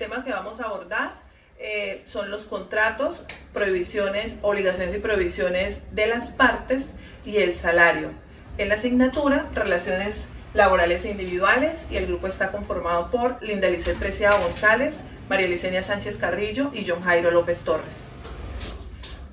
tema que vamos a abordar son los contratos, prohibiciones, obligaciones y prohibiciones de las partes y el salario. En la asignatura, relaciones laborales e individuales, y el grupo está conformado por Linda Lizeth Preciado González, María Licenia Sánchez Carrillo y John Jairo López Torres.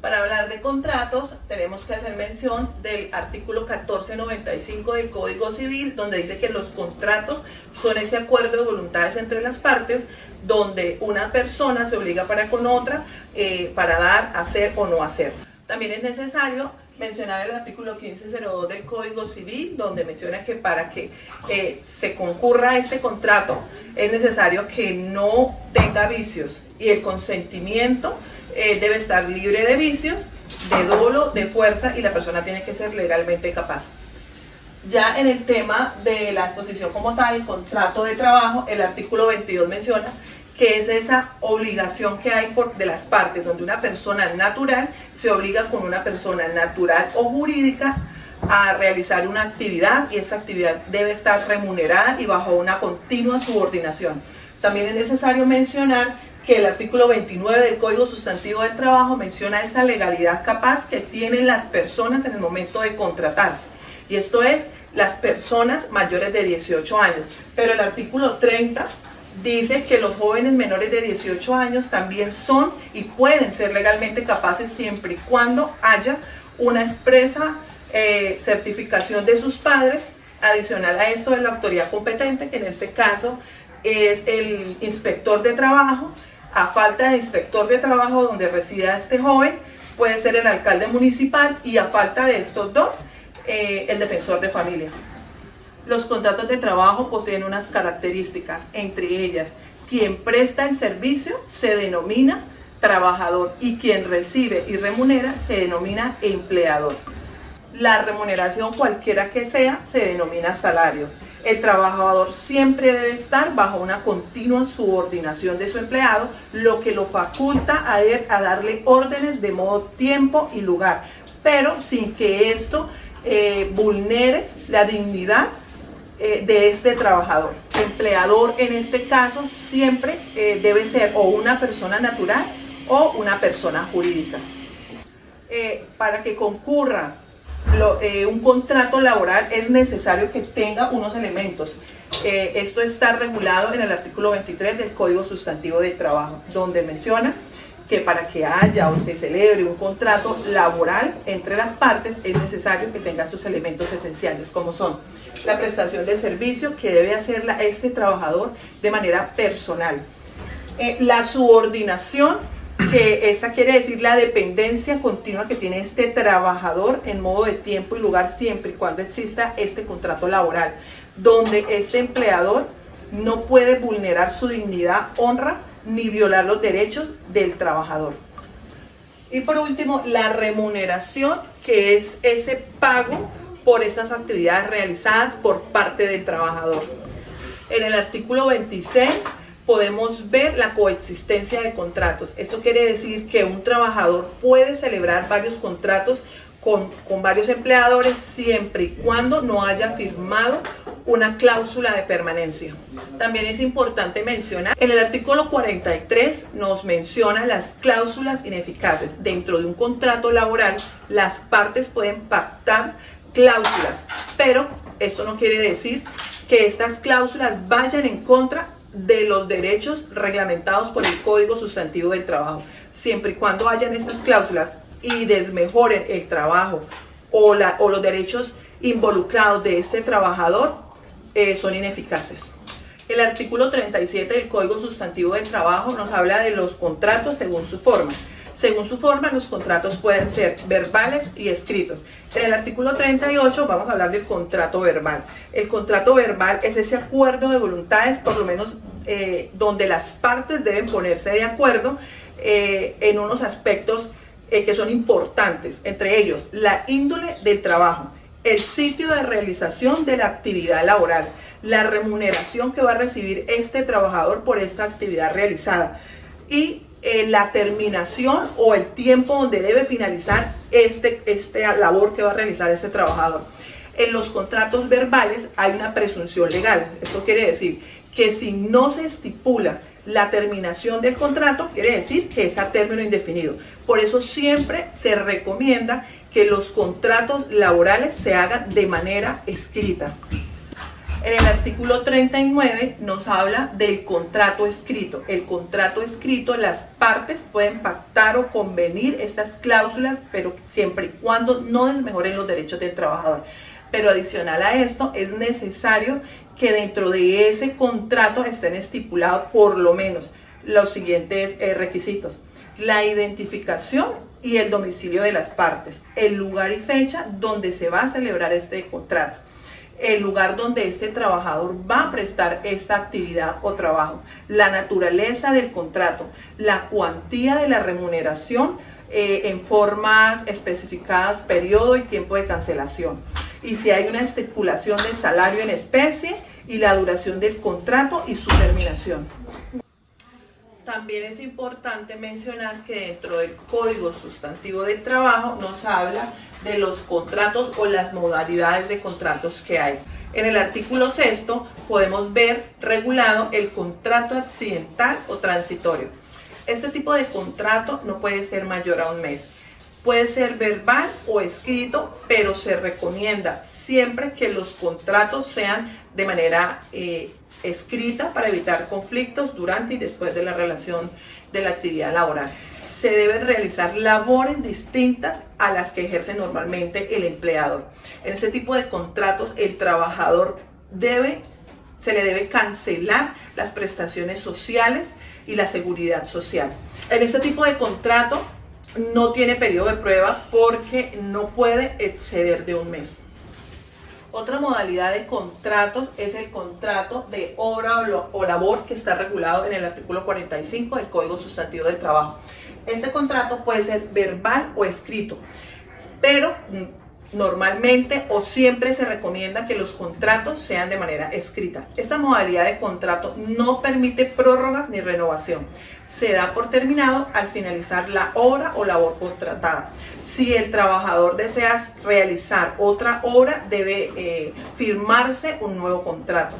Para hablar de contratos, tenemos que hacer mención del artículo 1495 del Código Civil, donde dice que los contratos son ese acuerdo de voluntades entre las partes, donde una persona se obliga para con otra para dar, hacer o no hacer. También es necesario mencionar el artículo 1502 del Código Civil, donde menciona que para que se concurra a este contrato es necesario que no tenga vicios y el consentimiento debe estar libre de vicios, de dolo, de fuerza, y la persona tiene que ser legalmente capaz. Ya en el tema de la exposición como tal, el contrato de trabajo, el artículo 22 menciona que es esa obligación que hay de las partes, donde una persona natural se obliga con una persona natural o jurídica a realizar una actividad, y esa actividad debe estar remunerada y bajo una continua subordinación. También es necesario mencionar que el artículo 29 del Código Sustantivo del Trabajo menciona esa legalidad capaz que tienen las personas en el momento de contratarse, y esto es las personas mayores de 18 años. Pero el artículo 30 dice que los jóvenes menores de 18 años también son y pueden ser legalmente capaces siempre y cuando haya una expresa certificación de sus padres, adicional a esto de la autoridad competente, que en este caso es el inspector de trabajo. A falta de inspector de trabajo donde resida este joven, puede ser el alcalde municipal, y a falta de estos dos, el defensor de familia. Los contratos de trabajo poseen unas características, entre ellas, quien presta el servicio se denomina trabajador y quien recibe y remunera se denomina empleador. La remuneración, cualquiera que sea, se denomina salario. El trabajador siempre debe estar bajo una continua subordinación de su empleado, lo que lo faculta a él a darle órdenes de modo, tiempo y lugar, pero sin que esto vulnere la dignidad de este trabajador. Empleador en este caso siempre debe ser o una persona natural o una persona jurídica. Para que concurra un contrato laboral es necesario que tenga unos elementos. Esto está regulado en el artículo 23 del Código Sustantivo del Trabajo, donde menciona que para que haya o se celebre un contrato laboral entre las partes es necesario que tenga sus elementos esenciales, como son la prestación del servicio que debe hacerla este trabajador de manera personal, la subordinación, que esa quiere decir la dependencia continua que tiene este trabajador en modo de tiempo y lugar, siempre y cuando exista este contrato laboral, donde este empleador no puede vulnerar su dignidad, honra, ni violar los derechos del trabajador. Y por último, la remuneración, que es ese pago por estas actividades realizadas por parte del trabajador. En el artículo 26 podemos ver la coexistencia de contratos. Esto quiere decir que un trabajador puede celebrar varios contratos con varios empleadores siempre y cuando no haya firmado una cláusula de permanencia. También es importante mencionar, en el artículo 43 nos menciona las cláusulas ineficaces. Dentro de un contrato laboral, las partes pueden pactar cláusulas, pero esto no quiere decir que estas cláusulas vayan en contra de los derechos reglamentados por el Código Sustantivo del Trabajo. Siempre y cuando hayan estas cláusulas y desmejoren el trabajo o los derechos involucrados de este trabajador, son ineficaces. El artículo 37 del Código Sustantivo del Trabajo nos habla de los contratos según su forma. Según su forma, los contratos pueden ser verbales y escritos. En el artículo 38 vamos a hablar del contrato verbal. El contrato verbal es ese acuerdo de voluntades, por lo menos donde las partes deben ponerse de acuerdo en unos aspectos que son importantes, entre ellos la índole del trabajo, el sitio de realización de la actividad laboral, la remuneración que va a recibir este trabajador por esta actividad realizada y la terminación o el tiempo donde debe finalizar esta labor que va a realizar este trabajador. En los contratos verbales hay una presunción legal. Esto quiere decir que si no se estipula La terminación del contrato quiere decir que es a término indefinido. Por eso siempre se recomienda que los contratos laborales se hagan de manera escrita. En el artículo 39 nos habla del contrato escrito. El contrato escrito, las partes pueden pactar o convenir estas cláusulas, pero siempre y cuando no desmejoren los derechos del trabajador. Pero adicional a esto, es necesario que dentro de ese contrato estén estipulados por lo menos los siguientes requisitos: la identificación y el domicilio de las partes, el lugar y fecha donde se va a celebrar este contrato, el lugar donde este trabajador va a prestar esta actividad o trabajo, la naturaleza del contrato, la cuantía de la remuneración en formas especificadas, periodo y tiempo de cancelación, y si hay una estipulación de salario en especie y la duración del contrato y su terminación. También es importante mencionar que dentro del Código Sustantivo del Trabajo nos habla de los contratos o las modalidades de contratos que hay. En el artículo 6 podemos ver regulado el contrato accidental o transitorio. Este tipo de contrato no puede ser mayor a un mes. Puede ser verbal o escrito, pero se recomienda siempre que los contratos sean de manera escrita para evitar conflictos durante y después de la relación de la actividad laboral. Se deben realizar labores distintas a las que ejerce normalmente el empleador. En ese tipo de contratos, el trabajador se le debe cancelar las prestaciones sociales y la seguridad social. En este tipo de contrato no tiene periodo de prueba porque no puede exceder de un mes. Otra modalidad de contratos es el contrato de obra o labor que está regulado en el artículo 45 del Código Sustantivo del Trabajo. Este contrato puede ser verbal o escrito, pero normalmente o siempre se recomienda que los contratos sean de manera escrita. Esta modalidad de contrato no permite prórrogas ni renovación. Se da por terminado al finalizar la obra o labor contratada. Si el trabajador desea realizar otra obra, debe firmarse un nuevo contrato.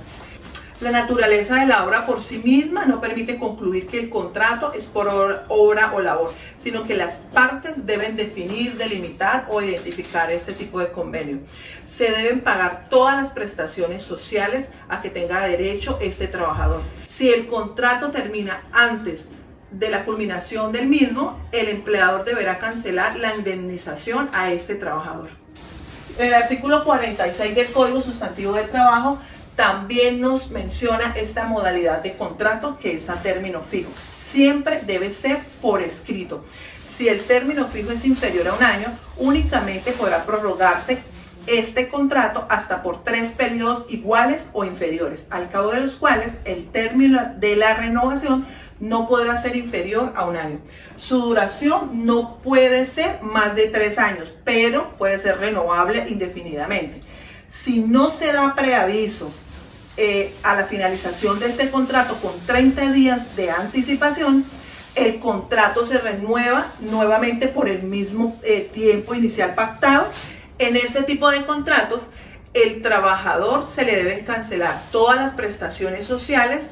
La naturaleza de la obra por sí misma no permite concluir que el contrato es por obra o labor, sino que las partes deben definir, delimitar o identificar este tipo de convenio. Se deben pagar todas las prestaciones sociales a que tenga derecho este trabajador. Si el contrato termina antes de la culminación del mismo, el empleador deberá cancelar la indemnización a este trabajador. En el artículo 46 del Código Sustantivo del Trabajo también nos menciona esta modalidad de contrato que es a término fijo. Siempre debe ser por escrito. Si el término fijo es inferior a un año, únicamente podrá prorrogarse este contrato hasta por 3 periodos iguales o inferiores, al cabo de los cuales el término de la renovación no podrá ser inferior a un año. Su duración no puede ser más de 3 años, pero puede ser renovable indefinidamente. Si no se da preaviso a la finalización de este contrato con 30 días de anticipación, el contrato se renueva nuevamente por el mismo tiempo inicial pactado. En este tipo de contratos, el trabajador se le deben cancelar todas las prestaciones sociales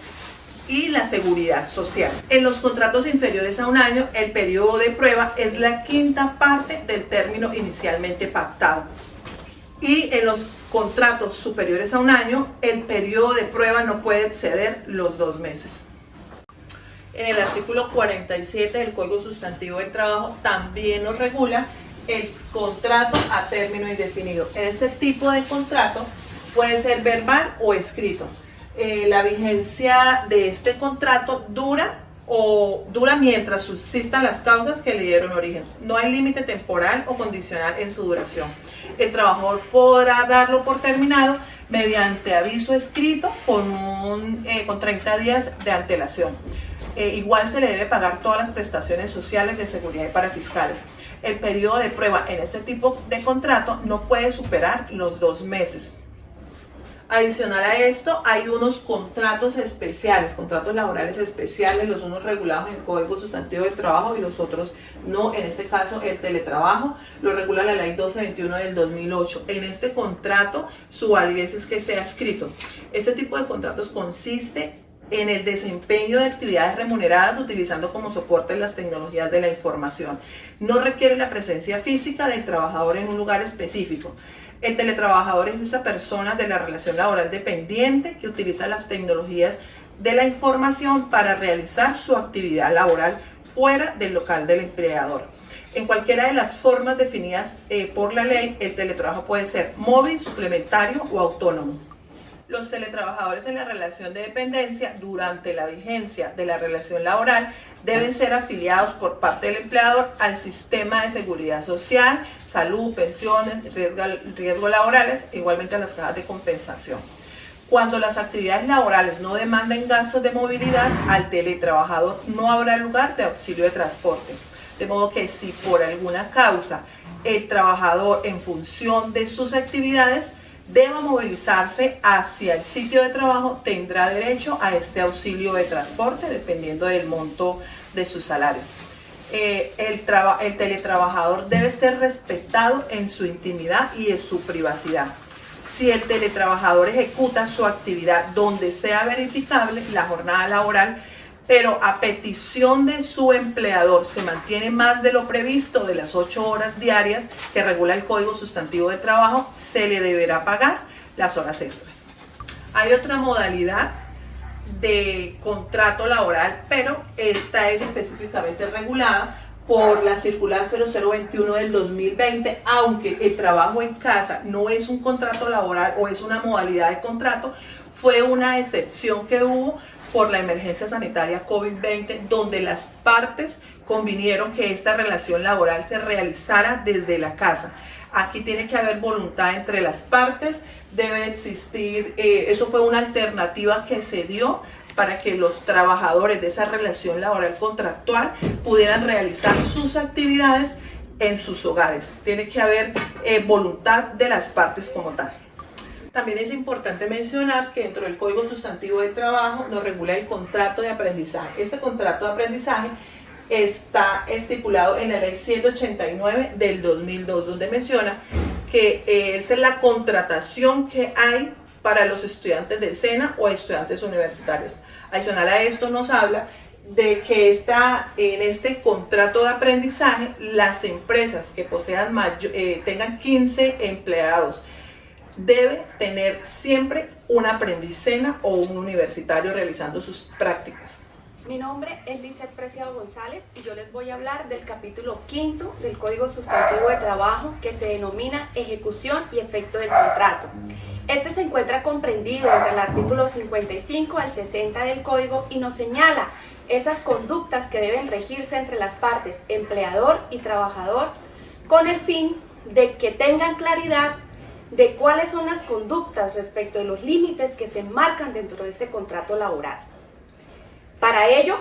y la seguridad social. En los contratos inferiores a un año, el periodo de prueba es la quinta parte del término inicialmente pactado. Y en los contratos superiores a un año, el periodo de prueba no puede exceder los 2 meses. En el artículo 47 del Código Sustantivo del Trabajo también nos regula el contrato a término indefinido. Este tipo de contrato puede ser verbal o escrito. La vigencia de este contrato dura mientras subsistan las causas que le dieron origen. No hay límite temporal o condicional en su duración. El trabajador podrá darlo por terminado mediante aviso escrito con 30 días de antelación. Igual se le debe pagar todas las prestaciones sociales de seguridad y parafiscales. El periodo de prueba en este tipo de contrato no puede superar los 2 meses. Adicional a esto, hay unos contratos especiales, contratos laborales especiales, los unos regulados en el Código Sustantivo del Trabajo y los otros no. En este caso, el teletrabajo lo regula la Ley 1221 del 2008. En este contrato, su validez es que sea escrito. Este tipo de contratos consiste en el desempeño de actividades remuneradas utilizando como soporte las tecnologías de la información. No requiere la presencia física del trabajador en un lugar específico. El teletrabajador es esa persona de la relación laboral dependiente que utiliza las tecnologías de la información para realizar su actividad laboral fuera del local del empleador. En cualquiera de las formas definidas por la ley, el teletrabajo puede ser móvil, suplementario o autónomo. Los teletrabajadores en la relación de dependencia durante la vigencia de la relación laboral deben ser afiliados por parte del empleador al sistema de seguridad social, salud, pensiones, riesgos laborales, igualmente a las cajas de compensación. Cuando las actividades laborales no demanden gastos de movilidad, al teletrabajador no habrá lugar de auxilio de transporte. De modo que si por alguna causa el trabajador, en función de sus actividades, deba movilizarse hacia el sitio de trabajo, tendrá derecho a este auxilio de transporte dependiendo del monto de su salario. El teletrabajador debe ser respetado en su intimidad y en su privacidad. Si el teletrabajador ejecuta su actividad donde sea verificable la jornada laboral, pero a petición de su empleador se mantiene más de lo previsto de las 8 horas diarias que regula el Código Sustantivo de Trabajo, se le deberá pagar las horas extras. Hay otra modalidad de contrato laboral, pero esta es específicamente regulada por la circular 0021 del 2020, aunque el trabajo en casa no es un contrato laboral o es una modalidad de contrato, fue una excepción que hubo por la emergencia sanitaria COVID-20, donde las partes convinieron que esta relación laboral se realizara desde la casa. Aquí tiene que haber voluntad entre las partes, debe existir, eso fue una alternativa que se dio para que los trabajadores de esa relación laboral contractual pudieran realizar sus actividades en sus hogares. Tiene que haber voluntad de las partes como tal. También es importante mencionar que dentro del Código Sustantivo del Trabajo nos regula el contrato de aprendizaje. Este contrato de aprendizaje está estipulado en la Ley 189 del 2002, donde menciona que es la contratación que hay para los estudiantes de SENA o estudiantes universitarios. Adicional a esto nos habla de que en este contrato de aprendizaje las empresas que posean tengan 15 empleados debe tener siempre un aprendiz SENA o un universitario realizando sus prácticas. Mi nombre es Lizeth Preciado González y yo les voy a hablar del capítulo 5 del Código Sustantivo de Trabajo, que se denomina ejecución y efecto del contrato. Este se encuentra comprendido entre el artículo 55 al 60 del Código y nos señala esas conductas que deben regirse entre las partes empleador y trabajador con el fin de que tengan claridad de cuáles son las conductas respecto de los límites que se enmarcan dentro de este contrato laboral. Para ello,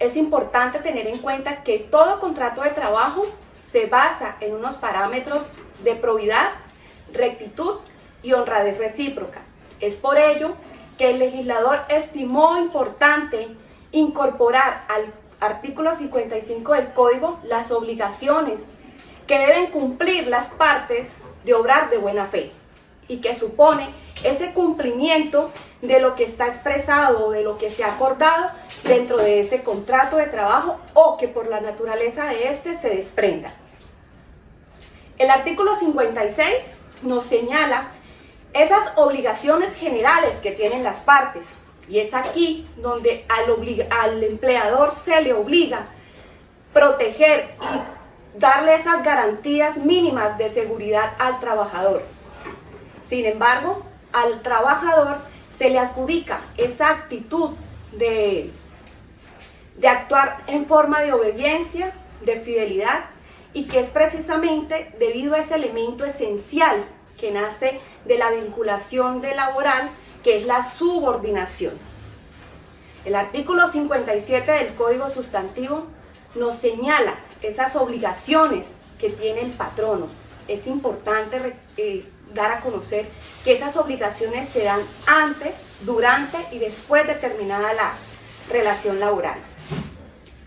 es importante tener en cuenta que todo contrato de trabajo se basa en unos parámetros de probidad, rectitud y honradez recíproca. Es por ello que el legislador estimó importante incorporar al artículo 55 del Código las obligaciones que deben cumplir las partes de obrar de buena fe y que supone ese cumplimiento de lo que está expresado o de lo que se ha acordado dentro de ese contrato de trabajo o que por la naturaleza de este se desprenda. El artículo 56 nos señala esas obligaciones generales que tienen las partes y es aquí donde al empleador se le obliga proteger y darle esas garantías mínimas de seguridad al trabajador. Sin embargo, al trabajador se le adjudica esa actitud de actuar en forma de obediencia, de fidelidad, y que es precisamente debido a ese elemento esencial que nace de la vinculación laboral, que es la subordinación. El artículo 57 del Código Sustantivo nos señala esas obligaciones que tiene el patrono. Es importante dar a conocer que esas obligaciones se dan antes, durante y después de terminada la relación laboral.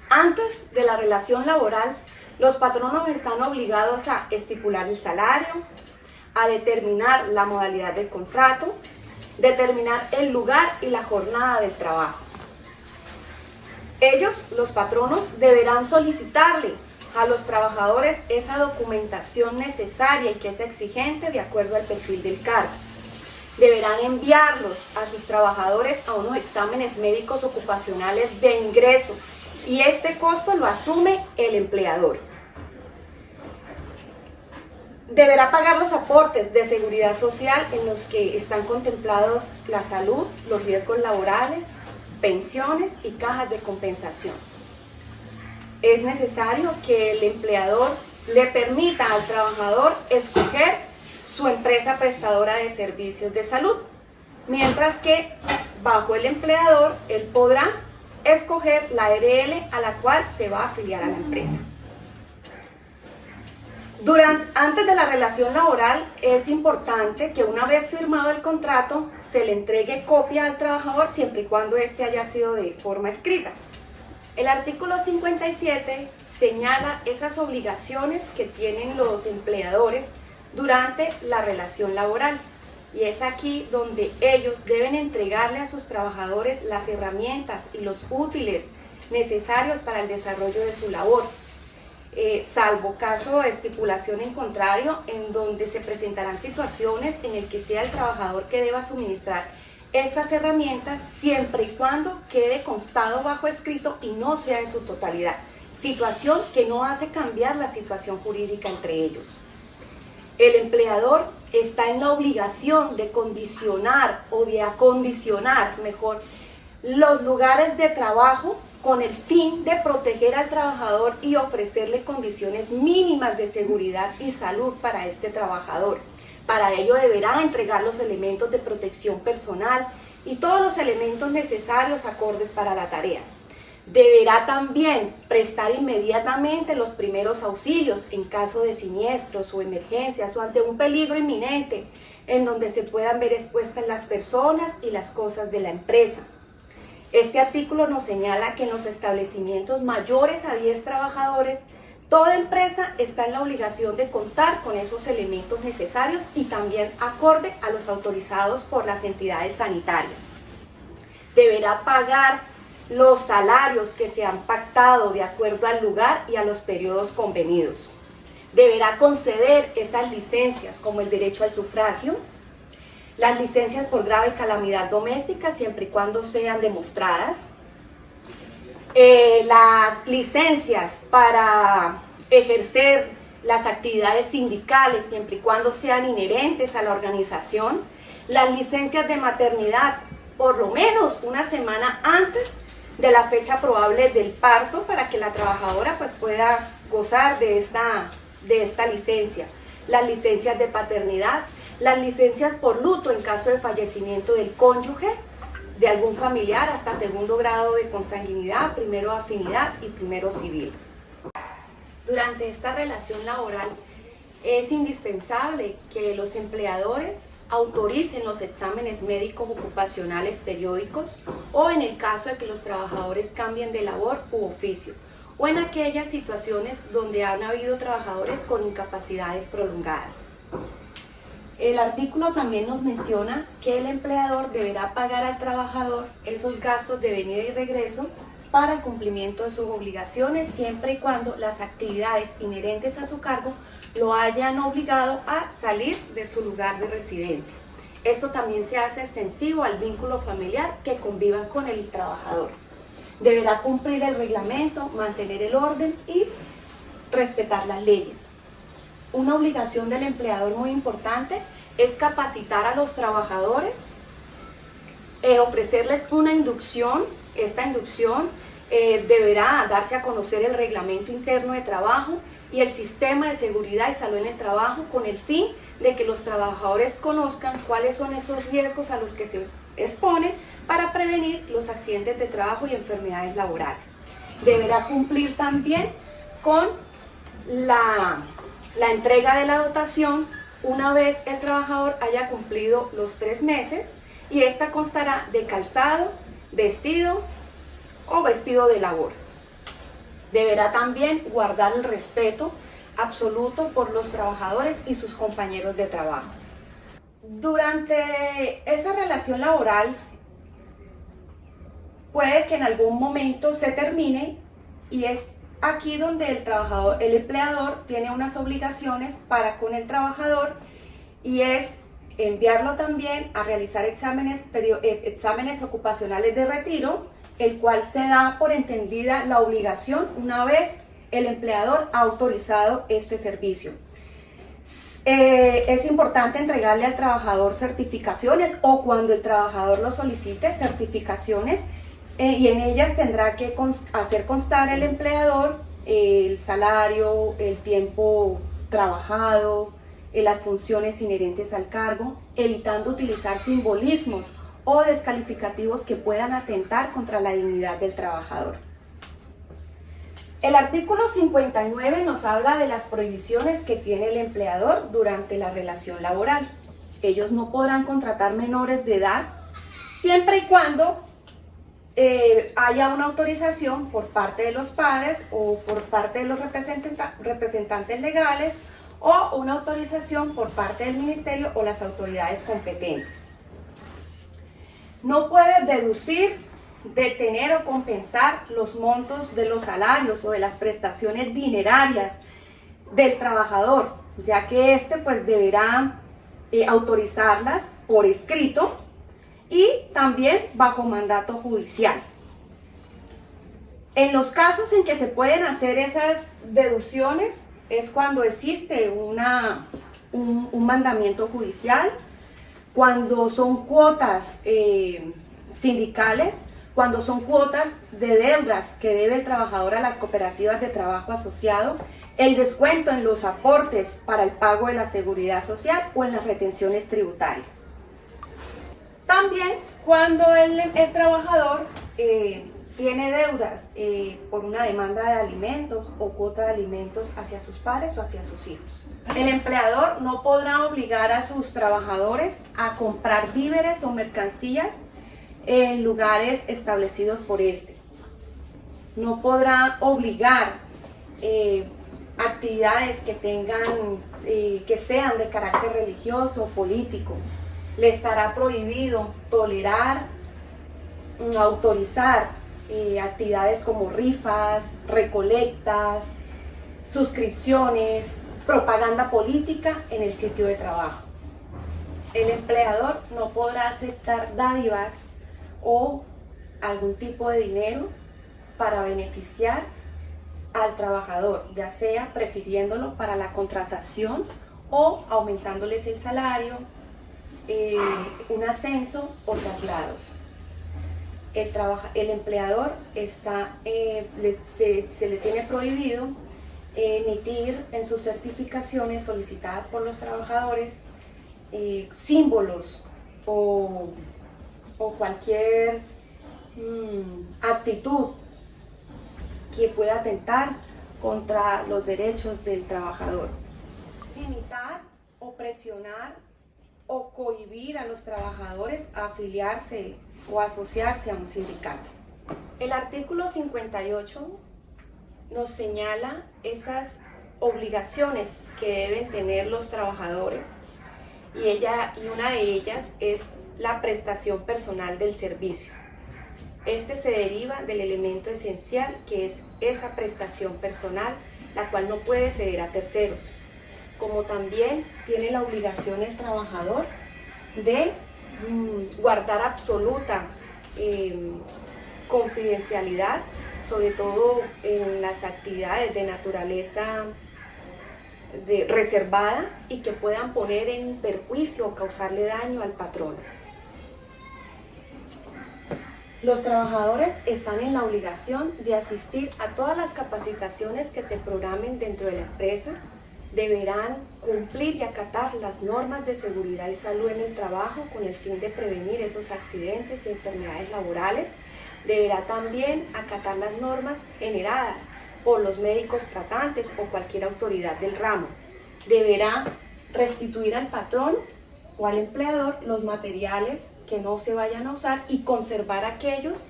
Antes de la relación laboral, los patronos están obligados a estipular el salario, a determinar la modalidad del contrato, determinar el lugar y la jornada del trabajo. Ellos, los patronos, deberán solicitarle a los trabajadores esa documentación necesaria y que es exigente de acuerdo al perfil del cargo. Deberán enviarlos a sus trabajadores a unos exámenes médicos ocupacionales de ingreso y este costo lo asume el empleador. Deberá pagar los aportes de seguridad social en los que están contemplados la salud, los riesgos laborales, pensiones y cajas de compensación. Es necesario que el empleador le permita al trabajador escoger su empresa prestadora de servicios de salud, mientras que bajo el empleador él podrá escoger la ARL a la cual se va a afiliar a la empresa. Antes de la relación laboral es importante que una vez firmado el contrato se le entregue copia al trabajador siempre y cuando éste haya sido de forma escrita. El artículo 57 señala esas obligaciones que tienen los empleadores durante la relación laboral y es aquí donde ellos deben entregarle a sus trabajadores las herramientas y los útiles necesarios para el desarrollo de su labor. Salvo caso de estipulación en contrario, en donde se presentarán situaciones en el que sea el trabajador que deba suministrar estas herramientas siempre y cuando quede constado bajo escrito y no sea en su totalidad, situación que no hace cambiar la situación jurídica entre ellos. El empleador está en la obligación de condicionar o de acondicionar mejor los lugares de trabajo con el fin de proteger al trabajador y ofrecerle condiciones mínimas de seguridad y salud para este trabajador. Para ello deberá entregar los elementos de protección personal y todos los elementos necesarios acordes para la tarea. Deberá también prestar inmediatamente los primeros auxilios en caso de siniestros o emergencias o ante un peligro inminente en donde se puedan ver expuestas las personas y las cosas de la empresa. Este artículo nos señala que en los establecimientos mayores a 10 trabajadores, toda empresa está en la obligación de contar con esos elementos necesarios y también acorde a los autorizados por las entidades sanitarias. Deberá pagar los salarios que se han pactado de acuerdo al lugar y a los periodos convenidos. Deberá conceder esas licencias como el derecho al sufragio, las licencias por grave calamidad doméstica siempre y cuando sean demostradas, las licencias para ejercer las actividades sindicales siempre y cuando sean inherentes a la organización, las licencias de maternidad por lo menos una semana antes de la fecha probable del parto para que la trabajadora pues pueda gozar de esta licencia, las licencias de paternidad, las licencias por luto en caso de fallecimiento del cónyuge, de algún familiar hasta segundo grado de consanguinidad, primero afinidad y primero civil. Durante esta relación laboral es indispensable que los empleadores autoricen los exámenes médicos ocupacionales periódicos o en el caso de que los trabajadores cambien de labor u oficio o en aquellas situaciones donde han habido trabajadores con incapacidades prolongadas. El artículo también nos menciona que el empleador deberá pagar al trabajador esos gastos de venida y regreso para el cumplimiento de sus obligaciones siempre y cuando las actividades inherentes a su cargo lo hayan obligado a salir de su lugar de residencia. Esto también se hace extensivo al vínculo familiar que convivan con el trabajador. Deberá cumplir el reglamento, mantener el orden y respetar las leyes. Una obligación del empleador muy importante es capacitar a los trabajadores, ofrecerles una inducción. Esta inducción deberá darse a conocer el reglamento interno de trabajo y el sistema de seguridad y salud en el trabajo con el fin de que los trabajadores conozcan cuáles son esos riesgos a los que se exponen para prevenir los accidentes de trabajo y enfermedades laborales. Deberá cumplir también con la entrega de la dotación una vez el trabajador haya cumplido los 3 meses y esta constará de calzado, vestido o vestido de labor. Deberá también guardar el respeto absoluto por los trabajadores y sus compañeros de trabajo. Durante esa relación laboral, puede que en algún momento se termine, y es aquí donde el empleador tiene unas obligaciones para con el trabajador, y es enviarlo también a realizar exámenes ocupacionales de retiro, el cual se da por entendida la obligación una vez el empleador ha autorizado este servicio. Es importante entregarle al trabajador certificaciones, o cuando el trabajador lo solicite, certificaciones, y en ellas tendrá que hacer constar el empleador el salario, el tiempo trabajado, las funciones inherentes al cargo, evitando utilizar simbolismos o descalificativos que puedan atentar contra la dignidad del trabajador. El artículo 59 nos habla de las prohibiciones que tiene el empleador durante la relación laboral. Ellos no podrán contratar menores de edad siempre y cuando haya una autorización por parte de los padres o por parte de los representantes legales, o una autorización por parte del ministerio o las autoridades competentes. No puede deducir, detener o compensar los montos de los salarios o de las prestaciones dinerarias del trabajador, ya que éste pues deberá autorizarlas por escrito y también bajo mandato judicial. En los casos en que se pueden hacer esas deducciones es cuando existe un mandamiento judicial, cuando son cuotas sindicales, cuando son cuotas de deudas que debe el trabajador a las cooperativas de trabajo asociado, el descuento en los aportes para el pago de la seguridad social o en las retenciones tributarias. También cuando el trabajador tiene deudas por una demanda de alimentos o cuota de alimentos hacia sus padres o hacia sus hijos. El empleador no podrá obligar a sus trabajadores a comprar víveres o mercancías en lugares establecidos por este. No podrá obligar actividades que que sean de carácter religioso o político. Le estará prohibido tolerar, autorizar actividades como rifas, recolectas, suscripciones, propaganda política en el sitio de trabajo. El empleador no podrá aceptar dádivas o algún tipo de dinero para beneficiar al trabajador, ya sea prefiriéndolo para la contratación o aumentándoles el salario, un ascenso o traslados. El empleador se le tiene prohibido emitir en sus certificaciones solicitadas por los trabajadores símbolos o cualquier actitud que pueda atentar contra los derechos del trabajador. Limitar o presionar o cohibir a los trabajadores a afiliarse o asociarse a un sindicato. El artículo 58 nos señala esas obligaciones que deben tener los trabajadores, y una de ellas es la prestación personal del servicio. Este se deriva del elemento esencial que es esa prestación personal, la cual no puede ceder a terceros. Como también tiene la obligación el trabajador de guardar absoluta confidencialidad, sobre todo en las actividades de naturaleza reservada y que puedan poner en perjuicio o causarle daño al patrono. Los trabajadores están en la obligación de asistir a todas las capacitaciones que se programen dentro de la empresa. Deberán cumplir y acatar las normas de seguridad y salud en el trabajo con el fin de prevenir esos accidentes y enfermedades laborales. Deberá también acatar las normas generadas por los médicos tratantes o cualquier autoridad del ramo. Deberá restituir al patrón o al empleador los materiales que no se vayan a usar y conservar aquellos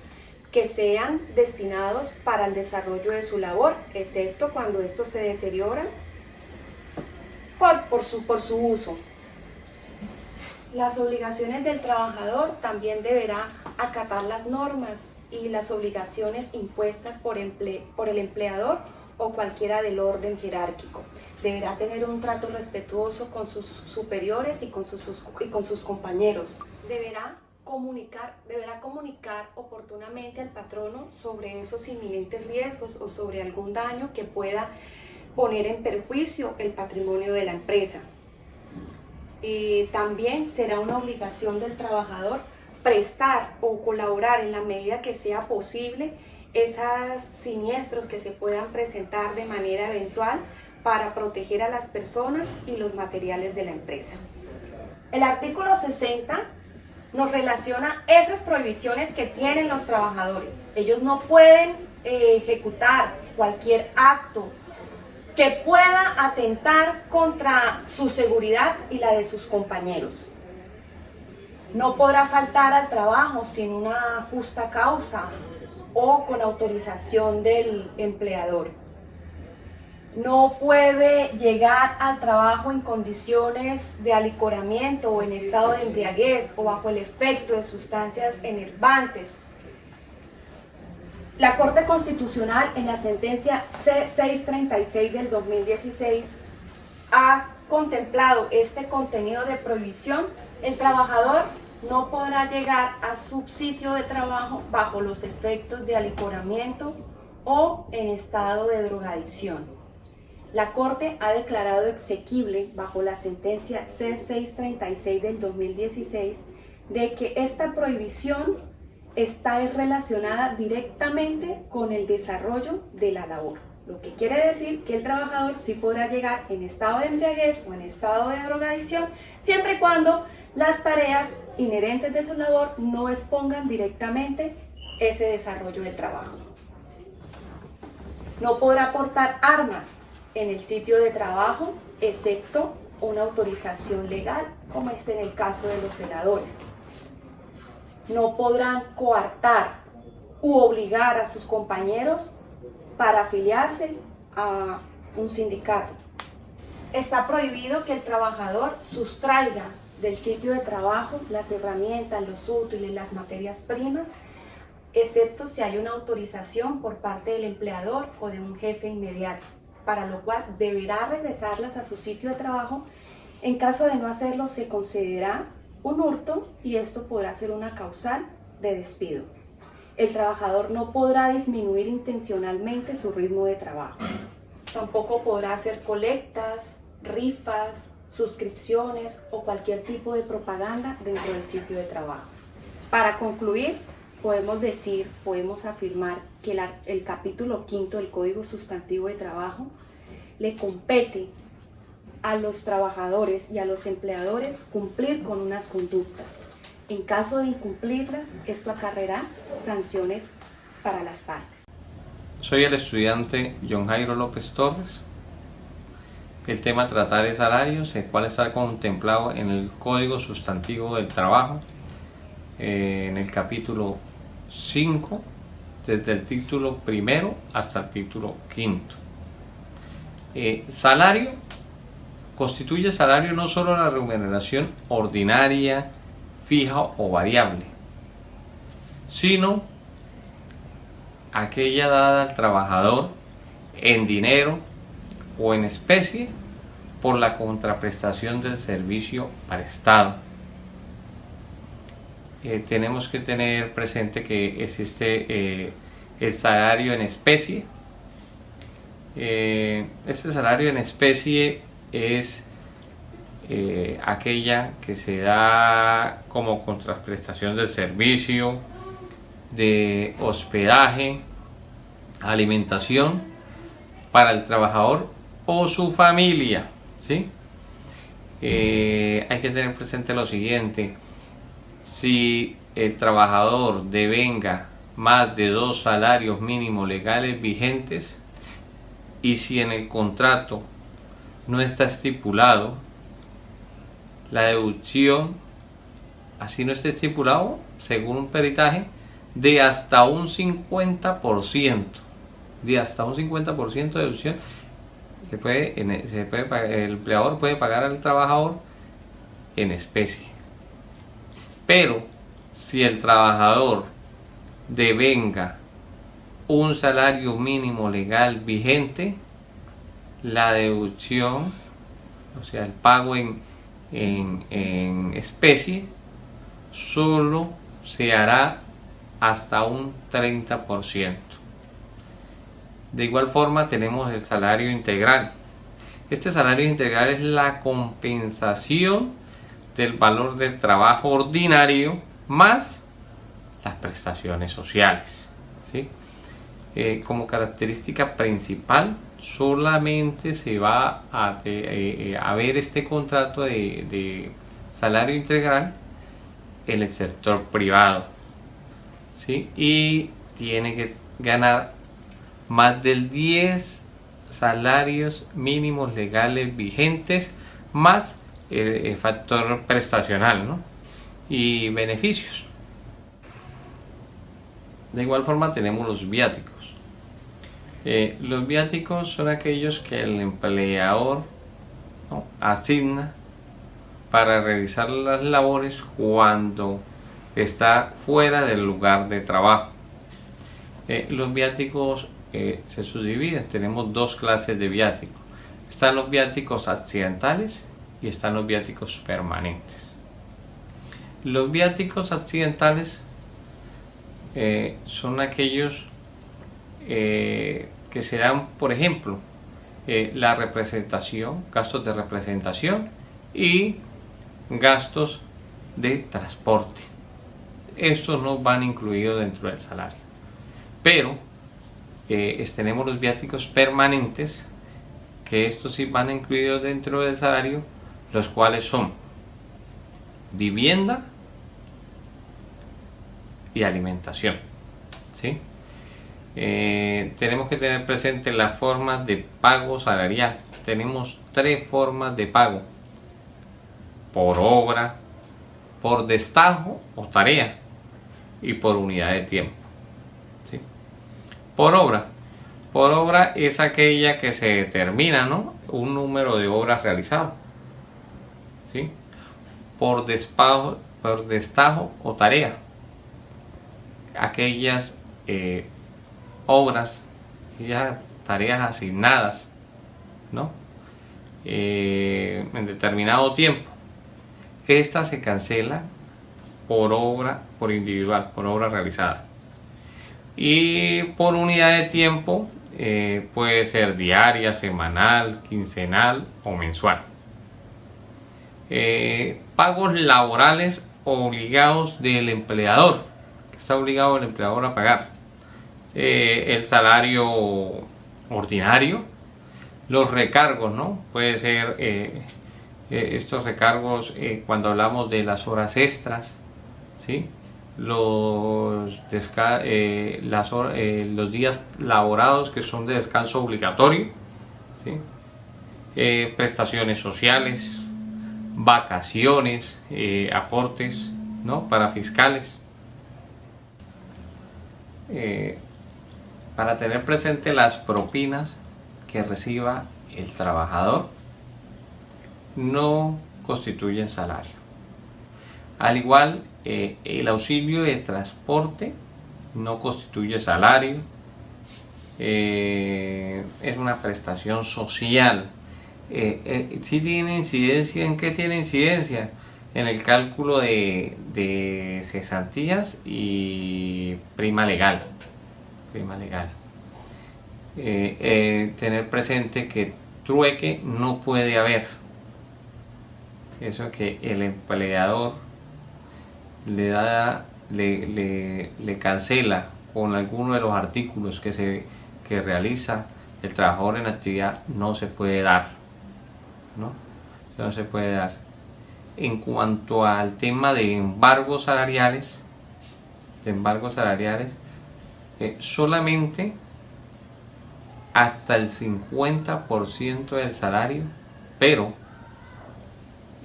que sean destinados para el desarrollo de su labor, excepto cuando estos se deterioran por su uso. Las obligaciones del trabajador también deberá acatar las normas y las obligaciones impuestas por el empleador o cualquiera del orden jerárquico. Deberá tener un trato respetuoso con sus superiores y con sus compañeros. Deberá comunicar oportunamente al patrono sobre esos inminentes riesgos o sobre algún daño que pueda poner en perjuicio el patrimonio de la empresa. También será una obligación del trabajador prestar o colaborar en la medida que sea posible esos siniestros que se puedan presentar de manera eventual para proteger a las personas y los materiales de la empresa. El artículo 60 nos relaciona esas prohibiciones que tienen los trabajadores. Ellos no pueden ejecutar cualquier acto que pueda atentar contra su seguridad y la de sus compañeros. No podrá faltar al trabajo sin una justa causa o con autorización del empleador. No puede llegar al trabajo en condiciones de alicoramiento o en estado de embriaguez o bajo el efecto de sustancias enervantes. La Corte Constitucional, en la sentencia C636 del 2016, ha contemplado este contenido de prohibición. El trabajador no podrá llegar a su sitio de trabajo bajo los efectos de alicoramiento o en estado de drogadicción. La Corte ha declarado exequible, bajo la sentencia C636 del 2016, de que esta prohibición está relacionada directamente con el desarrollo de la labor. Lo que quiere decir que el trabajador sí podrá llegar en estado de embriaguez o en estado de drogadicción, siempre y cuando las tareas inherentes de su labor no expongan directamente ese desarrollo del trabajo. No podrá portar armas en el sitio de trabajo, excepto una autorización legal, como es en el caso de los celadores. No podrán coartar u obligar a sus compañeros para afiliarse a un sindicato. Está prohibido que el trabajador sustraiga del sitio de trabajo las herramientas, los útiles, las materias primas, excepto si hay una autorización por parte del empleador o de un jefe inmediato, para lo cual deberá regresarlas a su sitio de trabajo. En caso de no hacerlo, se considerará un hurto y esto podrá ser una causal de despido. El trabajador no podrá disminuir intencionalmente su ritmo de trabajo. Tampoco podrá hacer colectas, rifas, suscripciones o cualquier tipo de propaganda dentro del sitio de trabajo. Para concluir, podemos afirmar que el capítulo 5 del Código Sustantivo de Trabajo le compete a los trabajadores y a los empleadores cumplir con unas conductas. En caso de incumplirlas, esto acarreará sanciones para las partes. Soy el estudiante John Jairo López Torres. El tema a tratar es salarios, el cual está contemplado en el Código Sustantivo del Trabajo, en el capítulo 5, desde el título primero hasta el título quinto. Salario constituye salario no solo la remuneración ordinaria, fija o variable, sino aquella dada al trabajador en dinero o en especie por la contraprestación del servicio prestado. Tenemos que tener presente que existe el salario en especie. Este salario en especie es aquella que se da como contraprestación del servicio, de hospedaje, alimentación para el trabajador o su familia, ¿sí? Hay que tener presente lo siguiente: si el trabajador devenga más de 2 salarios mínimos legales vigentes y si en el contrato no está estipulado la deducción, así no esté estipulado, según un peritaje, de hasta un 50%, de deducción, el empleador puede pagar al trabajador en especie. Pero si el trabajador devenga un salario mínimo legal vigente, la deducción, o sea, el pago en especie, solo se hará hasta un 30%. De igual forma tenemos el salario integral. Este salario integral es la compensación del valor del trabajo ordinario más las prestaciones sociales, ¿sí? Como característica principal, solamente se va a ver este contrato de salario integral en el sector privado, ¿sí? Y tiene que ganar más del 10 salarios mínimos legales vigentes más el factor prestacional, ¿no? Y beneficios. De igual forma tenemos los viáticos. Los viáticos son aquellos que el empleador, ¿no?, asigna para realizar las labores cuando está fuera del lugar de trabajo. Los viáticos se subdividen. Tenemos dos clases de viáticos. Están los viáticos accidentales y están los viáticos permanentes. Los viáticos accidentales son aquellos que se dan, por ejemplo, la representación, gastos de representación y gastos de transporte. Estos no van incluidos dentro del salario. Pero tenemos los viáticos permanentes, que estos sí van incluidos dentro del salario, los cuales son vivienda y alimentación, ¿sí? Tenemos que tener presente las formas de pago salarial. Tenemos tres formas de pago: por obra, por destajo o tarea y por unidad de tiempo, ¿sí? Por obra es aquella que se determina, ¿no?, un número de obras realizadas, ¿sí? Por destajo o tarea, aquellas obras, aquellas tareas asignadas, ¿no?, en determinado tiempo. Esta se cancela por obra, por individual, por obra realizada. Y por unidad de tiempo puede ser diaria, semanal, quincenal o mensual. Pagos laborales obligados del empleador, que está obligado el empleador a pagar. El salario ordinario, los recargos, ¿no? Puede ser estos recargos cuando hablamos de las horas extras, ¿sí? Los días laborados que son de descanso obligatorio, ¿sí? Prestaciones sociales, vacaciones, aportes, ¿no?, para fiscales. Para tener presente las propinas que reciba el trabajador no constituyen salario. Al igual, el auxilio de transporte no constituye salario. Es una prestación social. ¿Sí tiene incidencia? ¿En qué tiene incidencia? En el cálculo de cesantías y prima legal. Tener presente que trueque no puede haber. Eso que el empleador le cancela con alguno de los artículos que realiza el trabajador en actividad, no se puede dar, ¿no? No se puede dar. En cuanto al tema de embargos salariales, solamente hasta el 50% del salario, pero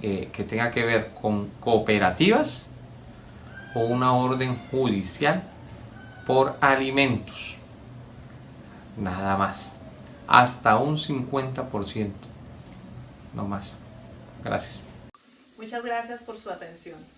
que tenga que ver con cooperativas o una orden judicial por alimentos, nada más, hasta un 50%, no más. Gracias. Muchas gracias por su atención.